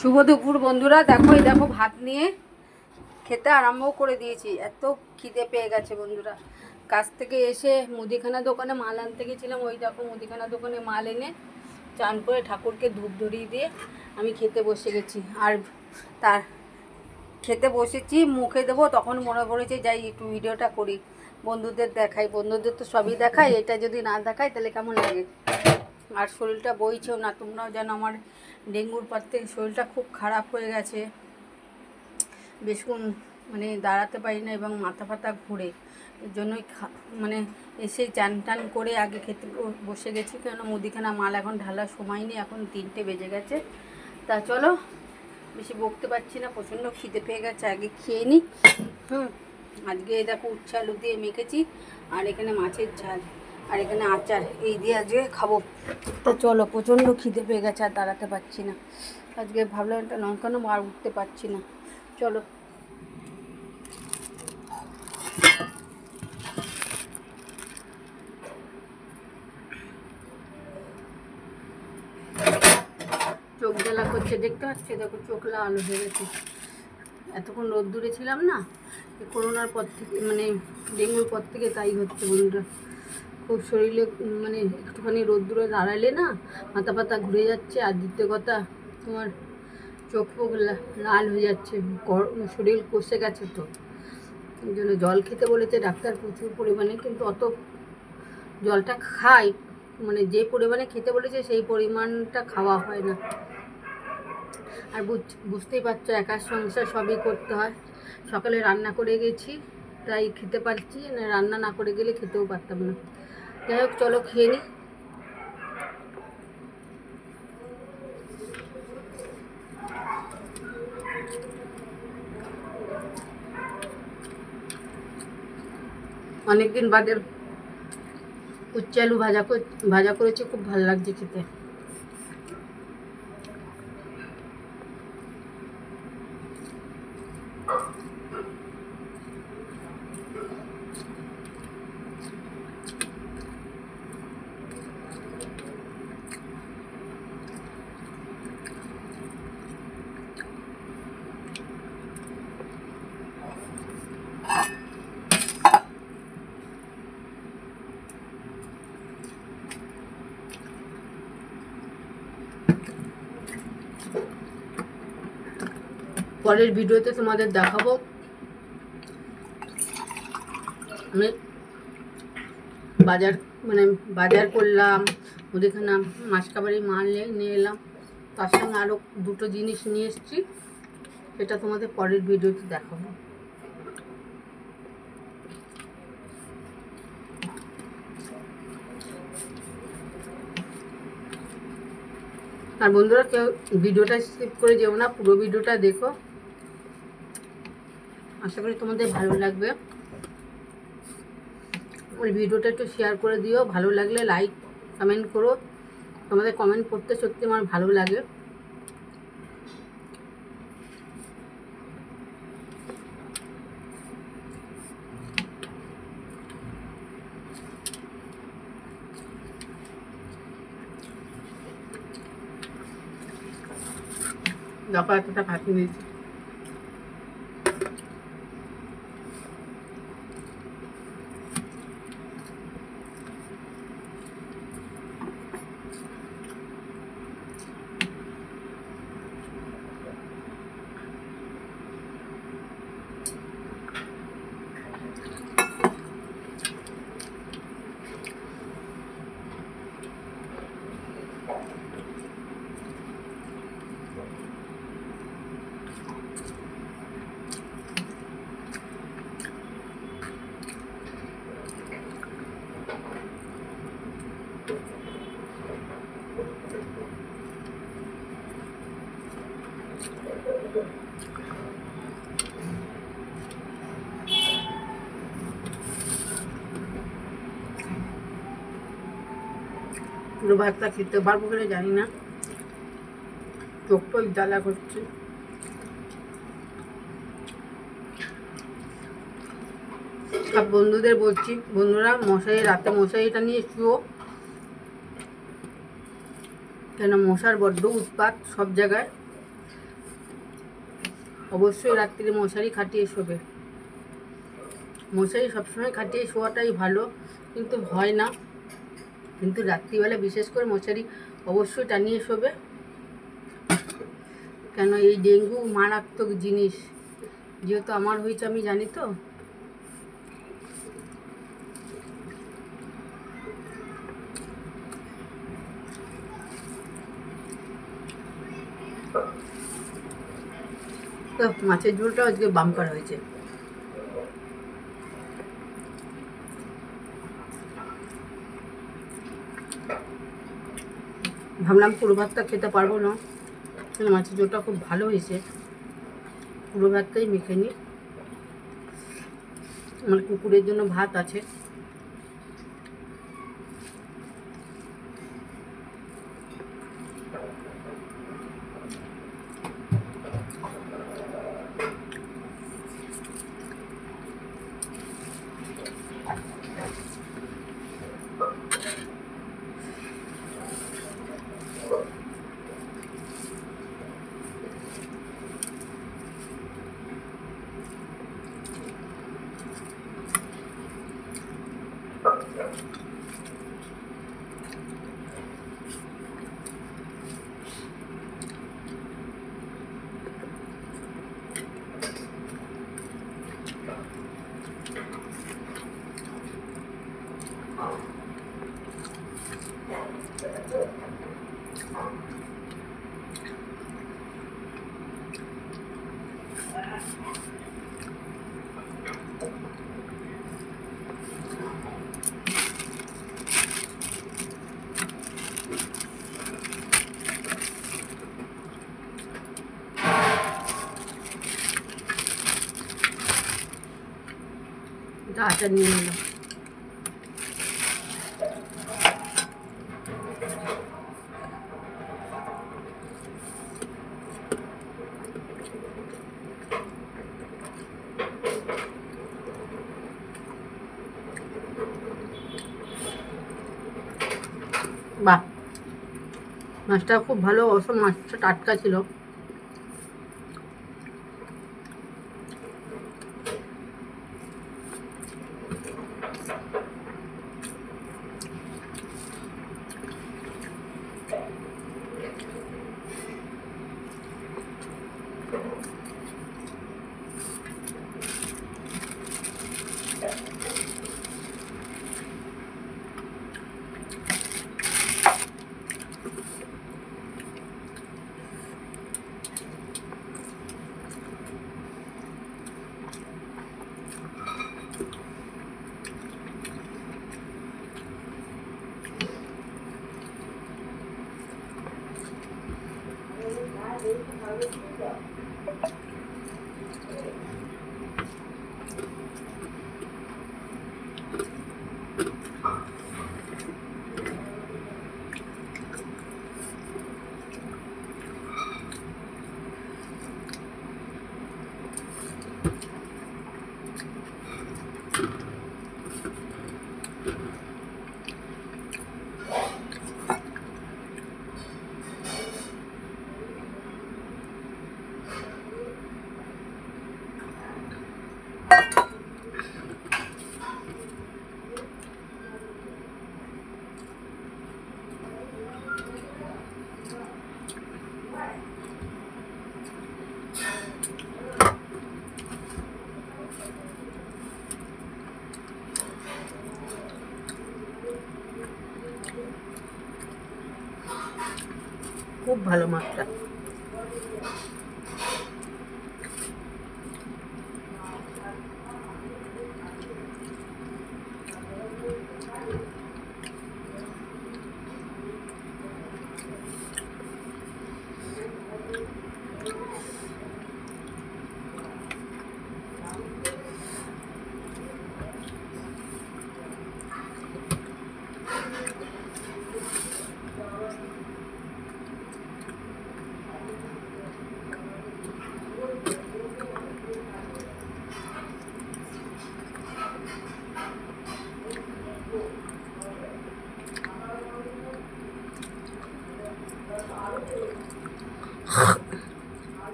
শুভ দুপুর বন্ধুরা। দেখো এই দেখো ভাত নিয়ে খেতে আরম্ভ করে দিয়েছি। এত খিদে পেয়ে গেছে বন্ধুরা। কাজ থেকে এসে মুদিখানা দোকানে মাল আনতে গেছিলাম। ওই দেখো মুদিখানা দোকানে মাল এনে চান করে ঠাকুরকে ধূপ ধরিয়ে দিয়ে আমি খেতে বসে গেছি। আর তার খেতে বসেছি, মুখে দেবো, তখন মনে পড়েছে যাই একটু ভিডিওটা করি, বন্ধুদের দেখাই। বন্ধুদের তো সবই দেখাই, এটা যদি না দেখাই তাহলে কেমন লাগে। আর শরীরটা বইছেও না, তোমরাও জানো আমার ডেঙ্গুর পর থেকে শরীরটা খুব খারাপ হয়ে গেছে। বেশিক্ষণ মানে দাঁড়াতে পারি না এবং মাথা ফাতা ঘুরে। এর জন্যই মানে এসে চান টান করে আগে খেতে বসে গেছি, কেন মুদিখানা মাল এখন ঢালার সময় নেই, এখন 3টে বেজে গেছে। তা চলো, বেশি বকতে পারছি না, প্রচণ্ড খিদে পেয়ে গেছে, আগে খেয়ে নিই। আজকে দেখো উচ্ছে আলু দিয়ে মেখেছি, আর এখানে মাছের ঝাল, আর এখানে আচার, এই দিয়ে আজকে খাবো। তো চলো, প্রচণ্ড খিদে পেয়ে গেছে, আর দাঁড়াতে পারছি না। আজকে ভাবলাম একটা লঙ্কা নেবো, আর উঠতে পারছি না। চলো, চোখ জ্বালা করছে, দেখতে পাচ্ছি, দেখো চোখ লাল হয়ে গেছে। এতক্ষণ রোদ্দুরে ছিলাম না, করোনার পর থেকে, মানে ডেঙ্গুর পর থেকে তাই হচ্ছে বন্ধুরা। খুব শরীরে মানে একটুখানি রোদ্দুরে দাঁড়ালে না মাথা পাতা ঘুরে যাচ্ছে। আর দ্বিতীয় কথা, তোমার চোখ ফোক লাল হয়ে যাচ্ছে, শরীর কষে গেছে। তো এই জন্য জল খেতে বলেছে ডাক্তার প্রচুর পরিমাণে, কিন্তু অত জলটা খাই, মানে যে পরিমাণে খেতে বলেছে সেই পরিমাণটা খাওয়া হয় না। আর বুঝতেই পারছো, একার সংসার সবই করতে হয়। সকালে রান্না করে গেছি তাই খেতে পারছি না, রান্না না করে গেলে খেতেও পারতাম না। যাই হোক, চলো খেয়ে নিই। অনেকদিন বাদে উচ্ছে আলু ভাজা করেছি, খুব ভালো লাগছে খেতে। পরের ভিডিওতে তোমাদের দেখাবো আমি বাজার করলাম, মুদিখানা মাসকাবারি মাল নিয়ে এলাম, তার সঙ্গে আরও 2টো জিনিস নিয়ে এসেছি। সেটা তোমাদের পরের ভিডিওতে দেখাবো। আর বন্ধুরা, কেউ ভিডিওটা স্কিপ করে যেও না, পুরো ভিডিওটা দেখো, আশা করি তোমাদের ভালো লাগবে। ওই ভিডিওটা একটু শেয়ার করে দিও, ভালো লাগলে লাইক কমেন্ট করো। তোমাদের কমেন্ট করতে সত্যি আমার ভালো লাগে। দেখো এতটা ভাত নিয়েছি। পুরো ভাতটা খেতে পারবো বলে জানি না, চোখ টোক জ্বালা করছে। সব বন্ধুদের বলছি, বন্ধুরা রাতে মশারিটা নিয়ে শুও, কেন মশার বড্ড উৎপাত সব জায়গায়। অবশ্যই রাত্রিরে মশারি খাটিয়ে শোবে। মশারি সবসময় খাটিয়ে শোয়াটাই ভালো, কিন্তু হয় না। কিন্তু রাত্রিবেলা বিশেষ করে মশারি অবশ্যই টানিয়ে শোবে, কেন এই ডেঙ্গু মারাত্মক জিনিস। যেহেতু আমার হয়েছে আমি জানি তো। তো মাছের ঝোলটাও আজকে বাম্পার হয়েছে। ভাবলাম পুরো ভাতটা খেতে পারবো না, কিন্তু মাছের ঝোলটা খুব ভালো হয়েছে। পুরো ভাতটাই মেখে নিই, আমার কুকুরের জন্য ভাত আছে। এটা আচার নিয়ে নিলাম। বাহ, মাছটা খুব ভালো, অবশ্য মাছটা টাটকা ছিল। খুব ভালো মাছটা।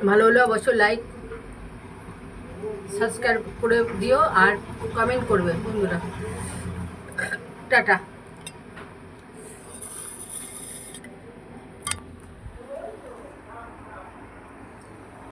ভালো হলে অবশ্যই লাইক সাবস্ক্রাইব করে দিও আর কমেন্ট করবে বন্ধুরা। টাটা।